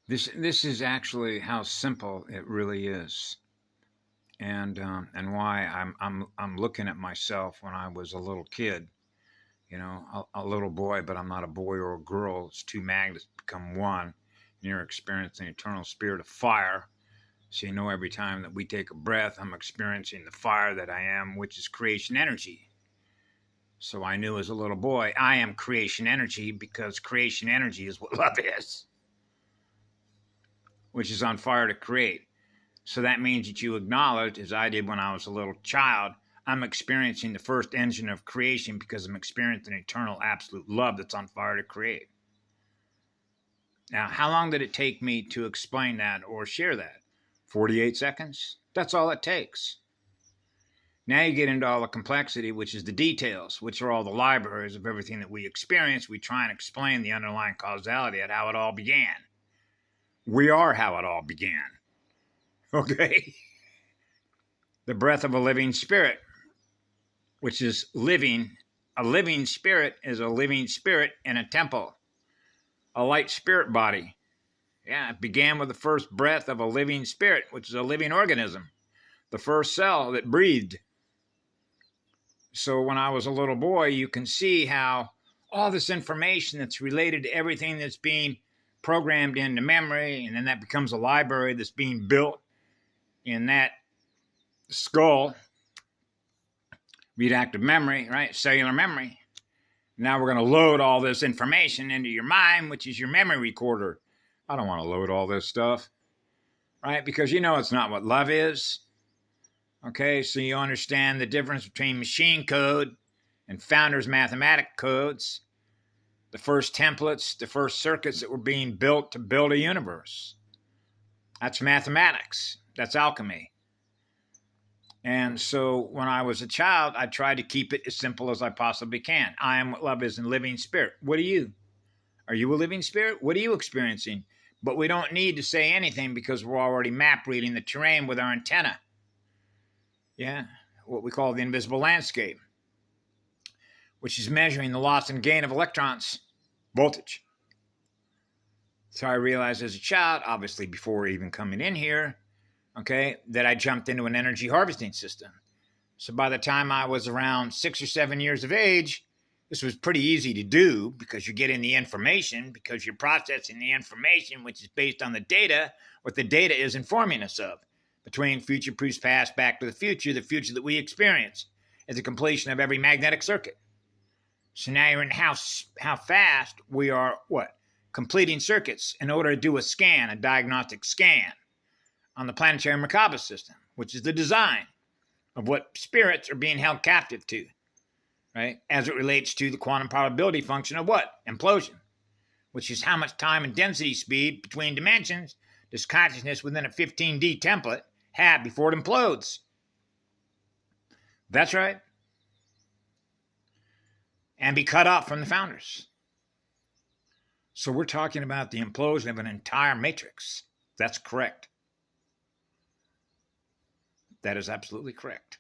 This is actually how simple it really is, and why I'm looking at myself when I was a little kid, a little boy, but I'm not a boy or a girl. It's two magnets become one, and you're experiencing the eternal spirit of fire. So you know, every time that we take a breath, I'm experiencing the fire that I am, which is creation energy. So I knew as a little boy, I am creation energy because creation energy is what love is, which is on fire to create. So that means that you acknowledge, as I did when I was a little child, I'm experiencing the first engine of creation because I'm experiencing eternal absolute love that's on fire to create. Now, how long did it take me to explain that or share that? 48 seconds? That's all it takes. Now you get into all the complexity, which is the details, which are all the libraries of everything that we experience. We try and explain the underlying causality at how it all began. We are how it all began. Okay? The breath of a living spirit, which is living. A living spirit is a living spirit in a temple, a light spirit body. Yeah, it began with the first breath of a living spirit, which is a living organism, the first cell that breathed. So when I was a little boy, you can see how all this information that's related to everything that's being programmed into memory, and then that becomes a library that's being built in that skull, reactive memory, right? Cellular memory. Now we're going to load all this information into your mind, which is your memory recorder. I don't want to load all this stuff, right? Because you know it's not what love is. Okay, so you understand the difference between machine code and founders' mathematic codes, the first templates, the first circuits that were being built to build a universe. That's mathematics. That's alchemy. And so when I was a child, I tried to keep it as simple as I possibly can. I am what love is in living spirit. What are you? Are you a living spirit? What are you experiencing? But we don't need to say anything because we're already map reading the terrain with our antenna. Yeah, what we call the invisible landscape, which is measuring the loss and gain of electrons, voltage. So I realized as a child, obviously before even coming in here, okay, that I jumped into an energy harvesting system. So by the time I was around 6 or 7 years of age, this was pretty easy to do because you're getting the information, because you're processing the information, which is based on the data, what the data is informing us of. Between future proofs past, back to the future that we experience is the completion of every magnetic circuit. So now you're in how fast we are completing circuits in order to do a scan, a diagnostic scan on the planetary Merkaba system, which is the design of what spirits are being held captive to, right? As it relates to the quantum probability function of what? Implosion, which is how much time and density speed between dimensions does consciousness within a 15D template have before it implodes. That's right. And be cut off from the founders. So we're talking about the implosion of an entire matrix. That's correct. That is absolutely correct.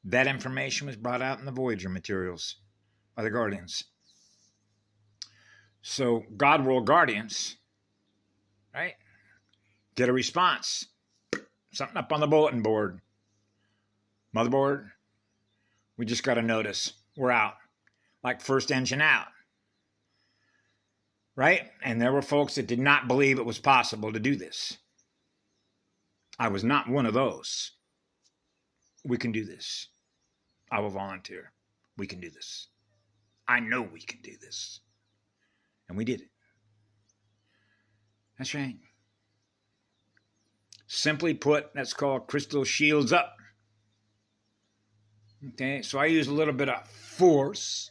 That information was brought out in the Voyager materials by the Guardians. So God World Guardians, right, get a response. Something up on the bulletin board. Motherboard, we just got a notice. We're out. Like first engine out. Right? And there were folks that did not believe it was possible to do this. I was not one of those. We can do this. I will volunteer. We can do this. I know we can do this. And we did it. That's right. Simply put, that's called crystal shields up. Okay, so I use a little bit of force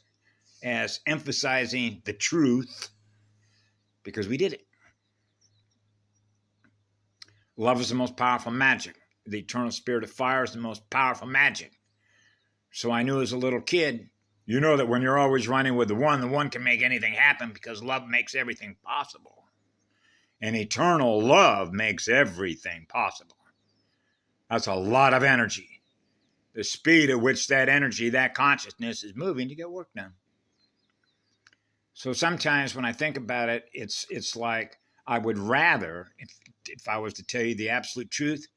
as emphasizing the truth because we did it. Love is the most powerful magic. The eternal spirit of fire is the most powerful magic. So I knew as a little kid, you know that when you're always running with the one can make anything happen because love makes everything possible. And eternal love makes everything possible. That's a lot of energy. The speed at which that energy, that consciousness is moving to get work done. So sometimes when I think about it, it's like I would rather, if I was to tell you the absolute truth,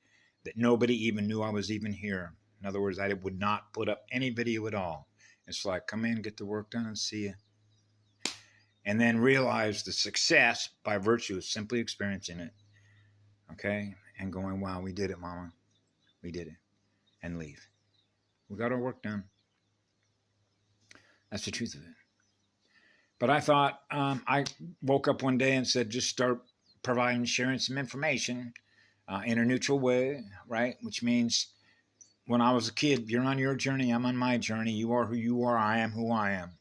that nobody even knew I was even here. In other words, I would not put up any video at all. It's like, come in, get the work done, and see you. And then realize the success by virtue of simply experiencing it. Okay? And going, wow, we did it, Mama. We did it. And leave. We got our work done. That's the truth of it. But I thought, I woke up one day and said, just start providing, sharing some information in a neutral way, right? Which means when I was a kid, you're on your journey, I'm on my journey. You are who you are, I am who I am,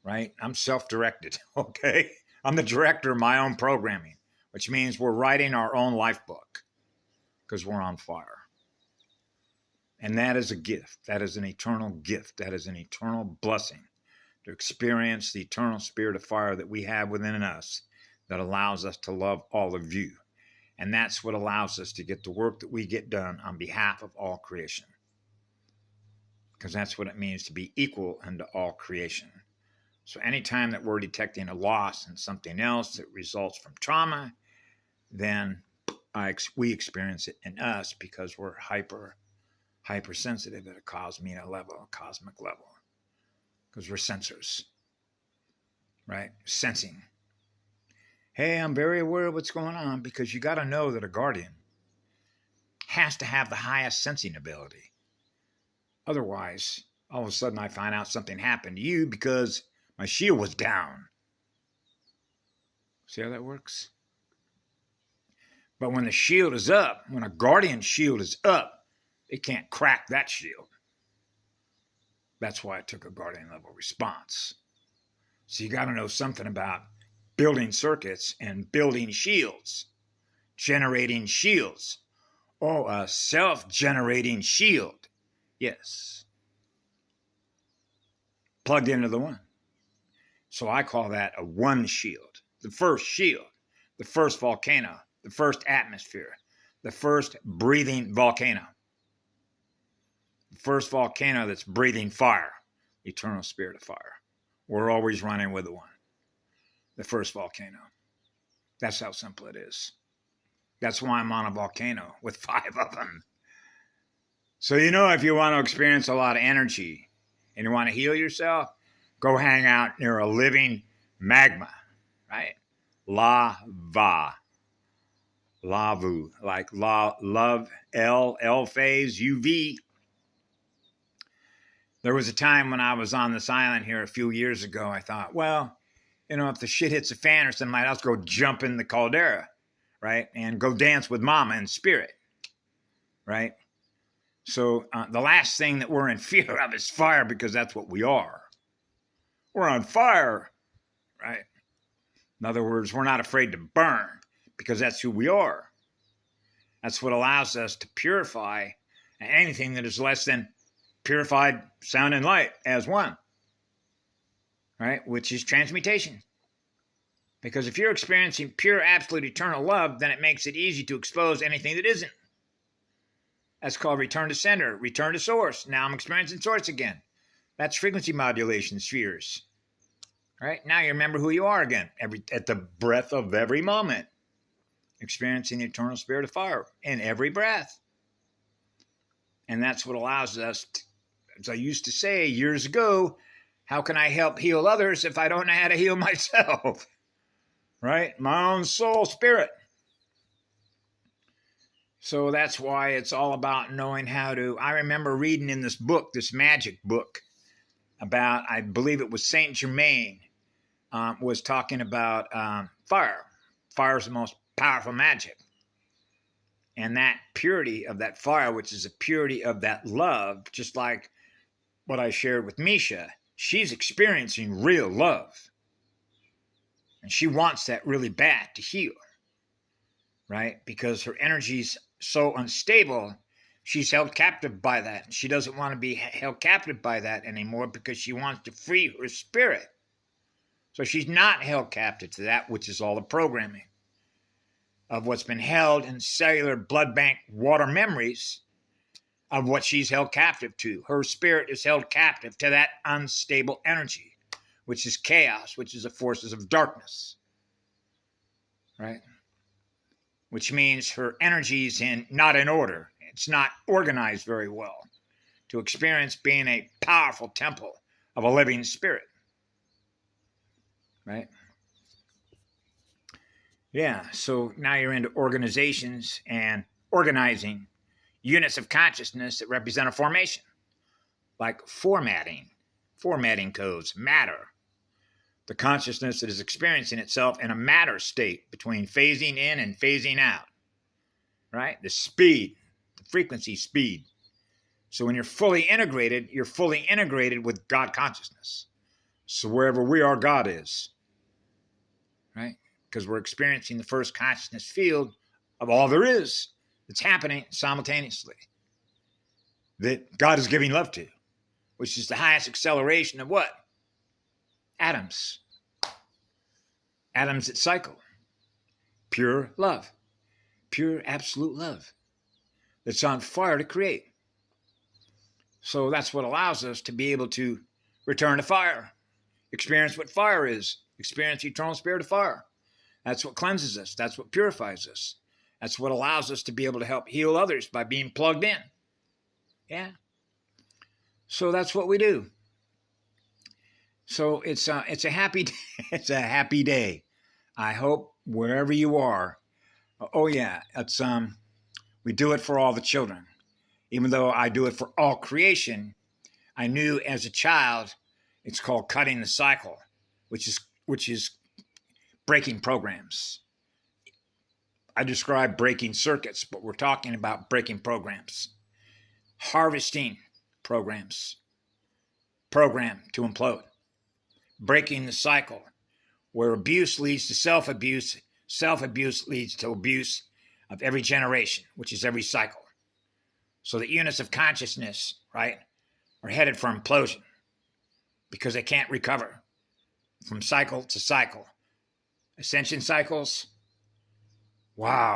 right? I'm self-directed, okay? I'm the director of my own programming, which means we're writing our own life book because we're on fire. And that is a gift. That is an eternal gift. That is an eternal blessing to experience the eternal spirit of fire that we have within us that allows us to love all of you. And that's what allows us to get the work that we get done on behalf of all creation. Because that's what it means to be equal unto all creation. So anytime that we're detecting a loss in something else that results from trauma, then we experience it in us because we're hypersensitive at a cosmic level. Because we're sensors, right? Sensing. Hey, I'm very aware of what's going on, because you got to know that a guardian has to have the highest sensing ability. Otherwise, all of a sudden I find out something happened to you because my shield was down. See how that works? But when the shield is up, when a guardian shield is up, it can't crack that shield. That's why it took a guardian level response. So you got to know something about building circuits and building shields, generating shields. Oh, a self-generating shield. Yes. Plugged into the one. So I call that a one shield. The first shield, the first volcano, the first atmosphere, the first breathing volcano. The first volcano that's breathing fire, eternal spirit of fire. We're always running with the one. The first volcano. That's how simple it is. That's why I'm on a volcano with 5 of them. So if you want to experience a lot of energy and you want to heal yourself, go hang out near a living magma, right? Lava. Lavu, like love, L phase, UV. There was a time when I was on this island here a few years ago. I thought, well, if the shit hits a fan or something, I'll go jump in the caldera, right? And go dance with Mama in spirit, right? So the last thing that we're in fear of is fire, because that's what we are. We're on fire, right? In other words, we're not afraid to burn because that's who we are. That's what allows us to purify anything that is less than purified sound and light as one, right? Which is transmutation. Because if you're experiencing pure, absolute, eternal love, then it makes it easy to expose anything that isn't. That's called return to center, return to source. Now I'm experiencing source again. That's frequency modulation spheres. Right? Now you remember who you are again, at the breath of every moment. Experiencing the eternal spirit of fire in every breath. And that's what allows us to, as I used to say years ago, how can I help heal others if I don't know how to heal myself? Right? My own soul spirit. So that's why it's all about knowing how to. I remember reading in this book, this magic book, about, I believe it was Saint Germain, was talking about fire. Fire is the most powerful magic. And that purity of that fire, which is the purity of that love, just like what I shared with Misha, she's experiencing real love. And she wants that really bad to heal, right? Because her energy's so unstable, she's held captive by that. She doesn't want to be held captive by that anymore because she wants to free her spirit. So she's not held captive to that, which is all the programming of what's been held in cellular blood bank water memories of what she's held captive to. Her spirit is held captive to that unstable energy, which is chaos, which is the forces of darkness. right? Which means her energy's not in order. It's not organized very well to experience being a powerful temple of a living spirit, right? Yeah, so now you're into organizations and organizing units of consciousness that represent a formation, like formatting codes, matter, the consciousness that is experiencing itself in a matter state between phasing in and phasing out, right? The speed, the frequency speed. So when you're fully integrated with God consciousness. So wherever we are, God is, right? Because we're experiencing the first consciousness field of all there is that's happening simultaneously, that God is giving love to, which is the highest acceleration of what? Atoms. Atoms that cycle. Pure love. Pure absolute love that's on fire to create. So that's what allows us to be able to return to fire, experience what fire is, experience the eternal spirit of fire. That's what cleanses us. That's what purifies us. That's what allows us to be able to help heal others by being plugged in. Yeah. So that's what we do. So it's a happy it's a happy day. I hope wherever you are. Oh yeah, it's we do it for all the children. Even though I do it for all creation, I knew as a child it's called cutting the cycle, which is breaking programs. I describe breaking circuits, but we're talking about breaking programs. Harvesting programs. Program to implode. Breaking the cycle where abuse leads to self-abuse, self-abuse leads to abuse of every generation, which is every cycle. So the units of consciousness, right, are headed for implosion because they can't recover from cycle to cycle. Ascension cycles, wow.